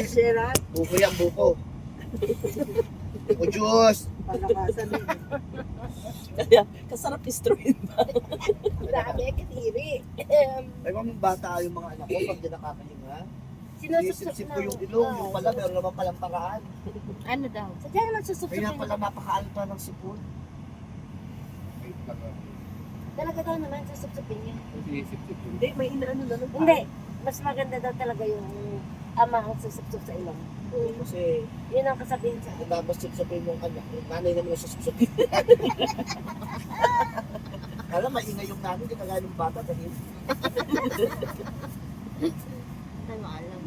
Sira. Buko yan, buko. Buko juice. Palakasan din. Kaya, kasarap istroin ba? Grabe, katiri. Ay, mga bata yung mga anak ko pag di nakakahinga. Sinusupsop Isip-sip ko yung ilong, yung pala, meron naman palang paraan. Ano daw? Sadya naman susupsop. Kaya pala napakaalta ng sipon. Talaga daw naman susupsopin niya. Hindi, may inaano na lang. Hindi. Mas maganda daw talaga yung ama ang susupsop sa ilong. Kasi, Yun ang kasabihin sa akin. tapos sipsopin yung anak, yung nanay naman ang susupsopin. Alam, maingay yung nanay, di kagaya ng bata dahil. Ano alam.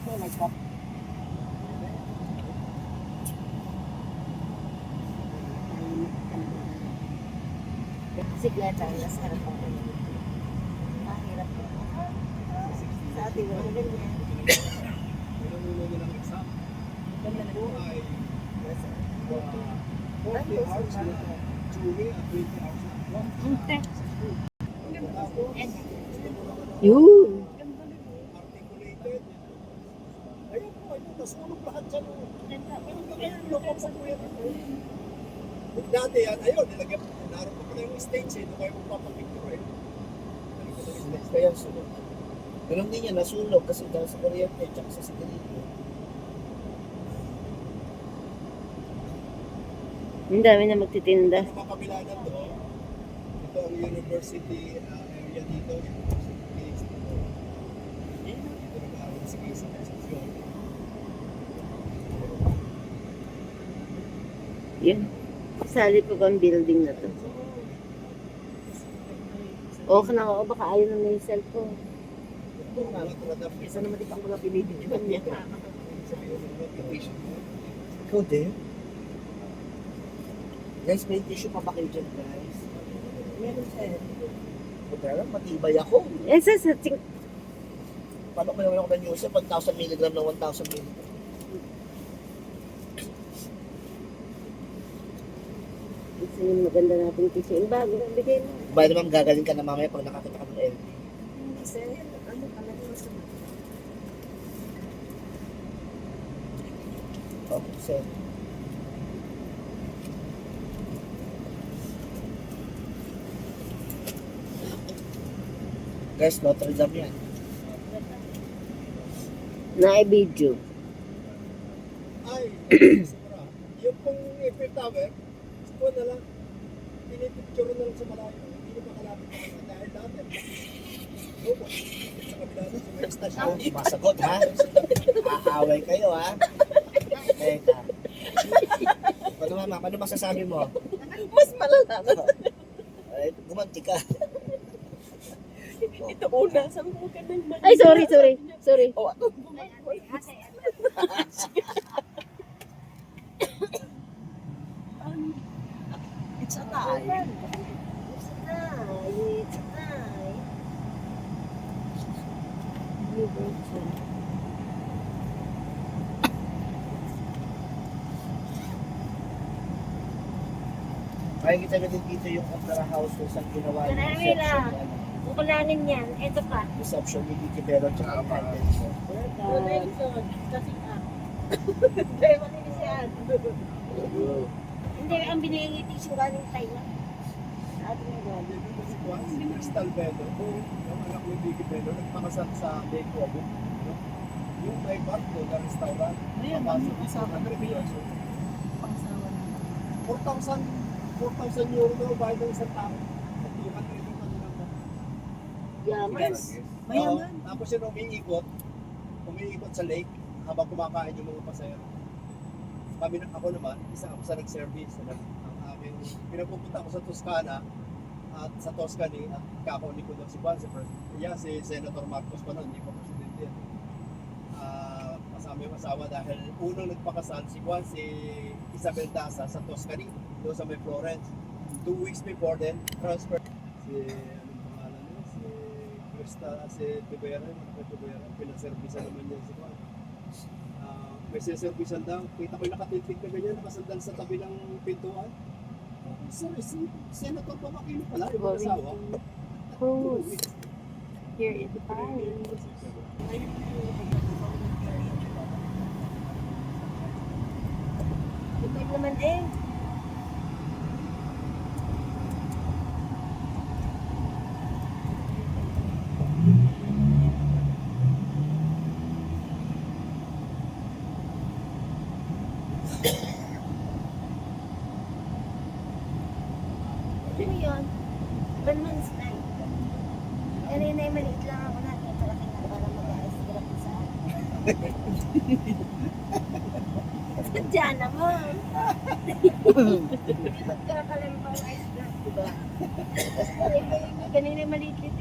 Okay, nag-stop. Bisikleta, nasa harap ako. Mahirap po. Sa ating mga ganyan. Yun. Ayun po, ayun, nasunog lahat dyan. Ayun, loko sa kuya. Dati yan, ayun, nilagyan mo, naroon pa pala yung stage eh, doon kayo magpapapicture eh. Kaya sunog. Ganun din yan, nasunog kasi dahil sa kuryente, tsaka sa sigarilyo. Ang dami na magtitinda. Sa mga kabila na to, ito ang university area dito, university place dito. Dito nag-aaral si Casey Concepcion. Yun. Sali pa ba ang building na to? Okay na ako, baka ayaw na may cellphone. Isa naman di pa ako na pinibigyan niya. Ikaw din? Guys, may tissue pa ba kayo dyan, guys? Meron siya. Buti lang, matibay ako. Eh, sa Paano ko naman ako ng news? 1,000 mg na 1,000 mg. Isa yung maganda nating tissue. Yung bago, bigay mo. Ba naman gagaling ka na mamaya pag nakakita ka ng LD. Kasi, ano talaga masama. Oh, so. Guys, Notre Dame yan. Na-video. Ay, sobra. Yung pong Eiffel Tower, ko na lang, pinipicture na lang sa malayo. Hindi nyo makalapit na lang dahil dati. Lubos. Sa kabila na sa mga estasyon. Masagot ha? Aaway kayo ha? Teka. Ano mama, ano masasabi mo? Mas malala na. Ay, gumanti ka. Ito una, sabi mo ka nang Ay, sorry. Sorry. O, ako. It's a tie. Makikita na din dito yung Opera House kung saan ginawa yung Marami reception. lang. Ukulanin yan. Ito pa. Reception ni Vicky Bello at saka convention. Kaya malinis yan. Hindi, ang binili tissue galing Thailand. Sa atin yung galing. Si Juan, si Crystal Bello, yung anak ni Vicky Bello, nagpakasal sa Lake Cobo. Yung may bar doon na restaurant. Ayun, Papasok ang sa usapan ko yun. 4,000 euro daw bayad ng isang tao. At 200 yung kanilang mo. Yaman. Yes. Mayaman. Tapos yun umiikot sa lake habang kumakain yung mga pasahero. Ako naman, isa ako sa nag-service. Ang aking, pinapupunta ako sa Toscana at sa Tuscany at kakauli ko doon si Juan, si Senator Marcos pa noon, hindi pa presidente yan. Kasama yung asawa dahil unang nagpakasal si Juan, si Isabel Daza sa Tuscany, doon sa may Florence. 2 weeks before then, transfer si, anong pangalan niya, si Tibera, pinaservisan naman niya si Juan. May siservisan daw, kita ko yung nakatintig na ganyan, nakasandal sa tabi ng pintuan. Sir, si Senator Pamakino pala, yung asawa. Oh. Here in Paris. Ito naman eh. Ano yun? 1 month's time. Pero yun ay maliit lang ako natin. Palaki na para mag-ice grab sa akin. Sadya naman. Magkakalampang ice grab, diba? Kanina maliit-liit.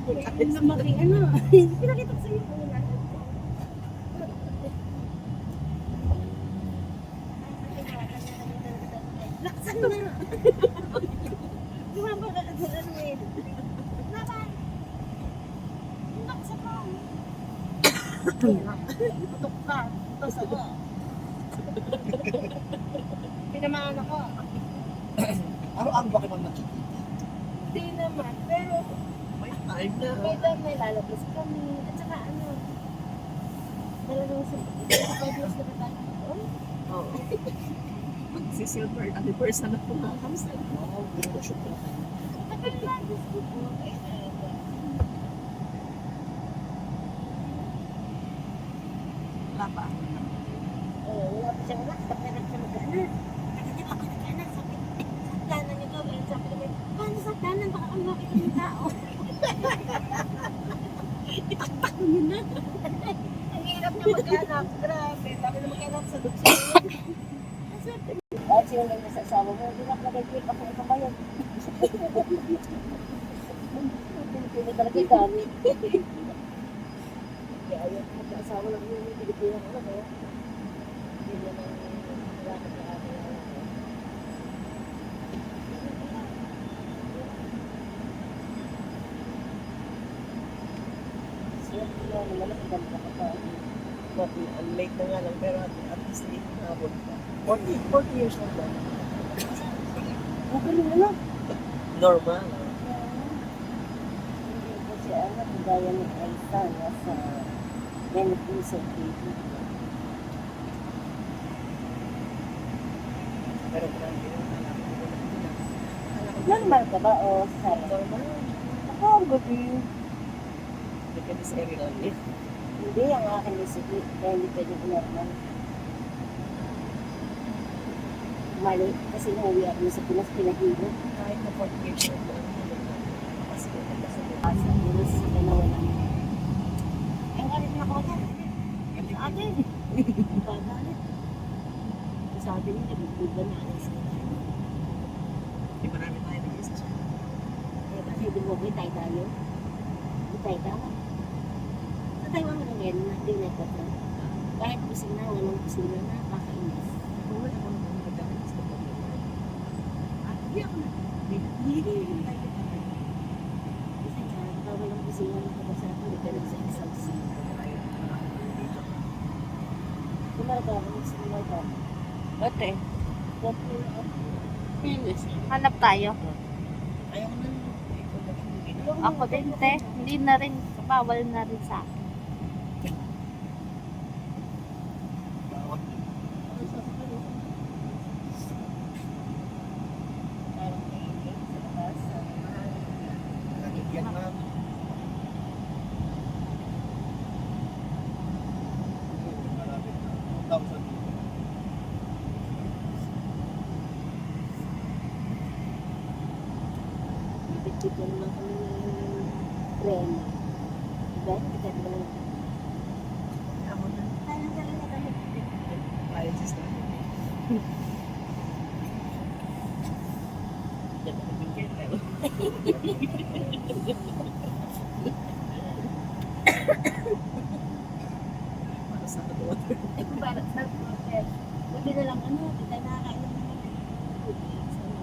Ang lumaki, ano? Pinakita ko sa'yo kung wala. Laksan na! Lumaba ka sa Manuel. Laban! Laksan mo! Putok ka. Putok ako. Pinamaan ako. Araw-araw ba kayo magkikita? Hindi naman. Pero May time na. may time may lalabas kami. At saka ano, talagang sa 5 years na ba tayo? Oo. Magsi-silver anniversary na po na kami sa inyo. Oo, binibasyon ko na kayo. Tagal na. Gusto ko. Wala pa. Wala pa siyang anak. Bakit na siya mag-anak? Kasi ako nag-anak. Sakdanan niyo gawin. Sabi naman, paano sakdanan? Baka kami makita ng tao. Itaktak niyo na. Ang hirap niya mag-anak. Grabe. Sabi na mag-anak sa dukso. At sila lang sa asawa mo, hindi nakalagay ako ito kayo. Pilipino talaga yung dami. Kaya ayaw mag-asawa lang yung Pilipino ko na kaya. Hindi naman malakad na ating alam ko. Siya, naman ang ganda ka pa. Ang late na nga lang, pero at least late na abot pa. 40 years old lang. Okay na lang. Normal. Hindi ko siya anak, gaya ni Aisa na sa Benefice of Baby. Pero grabe yung anak ko. Normal ka ba o sa'yo? Normal. Ako, ang gabi. Hindi ka sa area ulit. Hindi, ang akin yung sikit. Kaya hindi pwede ko normal. Mali, kasi nauwi ako sa Pinas, pinahilo. Kahit na 40 years old lang. Kasi kasi Sa Pinas, dalawa lang. Ay, ang galit na ako dyan. Sa akin. Ang pagalit. Sabi niya, nag-ibig ba na alis ka? di marami tayo nag-isa siya. Eh, kasi di mo bitay tayo. Bitay tayo. Sa Taiwan mo lang yan, hindi na ito. Kahit kusina, walang kusina na, kakainis. Kung wala ko naman nag-gamit sa pagkakas. Hindi ako na. Kasi kahit walang kusina na kapasya, hindi ka nagsa-isang kusina. Kumarga ako, nagsimula ka. Ate, Dati, Pinis. hanap tayo. Ayaw na. Ikaw na hindi. Ako din, te. Hindi na rin. Bawal na rin sa akin. Bawat. parang naiinit sa labas, sa mahal. Nagigyan ma'am. Marami na. 1,000. Bibit-bit naman kami ng prema. Diba? Hindi ka naman. Ako na. Parang talaga kami. Ayaw sa start. Dapat nabigyan tayo. Para sa water. Eh, kung parang sa hotel, buti na lang ano, di tayo nakakain ng mga cookies, ano.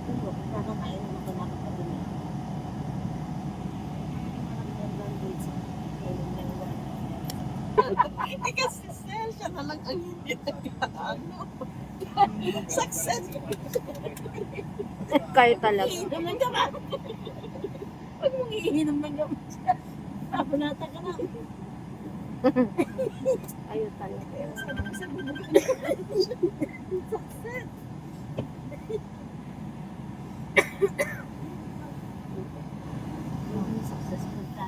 Ano, nakakain naman ko nakakapagin na. Parang yung language sa kailan lang wala. Eh kasi sir, siya na lang ang hindi nag-ano. Success! Kayo talaga. Iinom ng gamot. Huwag mong iinom ng gamot. Papunata ka na. Kayo talaga. Successful ka.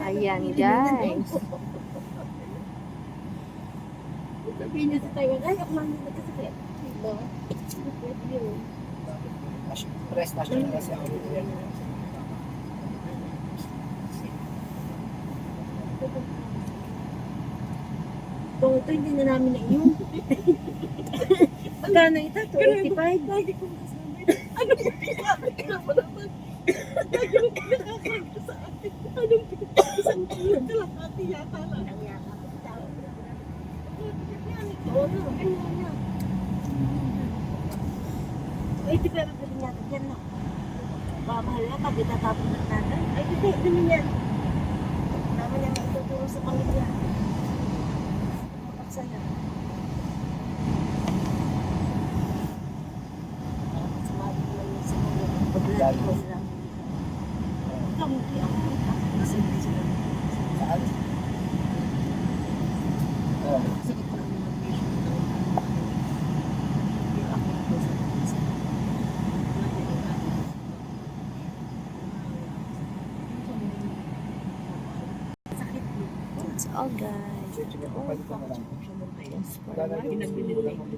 Ayan, guys. Sabihin niya sa tayo, ay, ako lang yung nagkasakit. Diba? Pwede yun. Prestation na kasi ako. Ito, hindi na namin na iyon. Magkano ito? 285? Lagi kong kasama. Ano ba pinapagkala mo naman? Lagi mo pinakakaga sa akin. Anong isang kilo kalahati yata lang. Ang yakap ko tao. Oo, no, ganyan na. Ay, di ba pwede niya ito dyan, no? Babahal na pag itatapon ng nanay. Ay, hindi, naman yan. Naman niya maituturo sa pamilya. Mapaksaya. Sumali ko lang yung sumali. Paglagi ko sila. Ikaw, hindi ako. Kasi hindi sila. Saan? Oh. Sige ko lang yung patient ko. Hindi ako ako sa kanisa. Sakit mo. That's all, guys. Pwede ka na lang. Thanks for Lalagyan watching. mo lang ng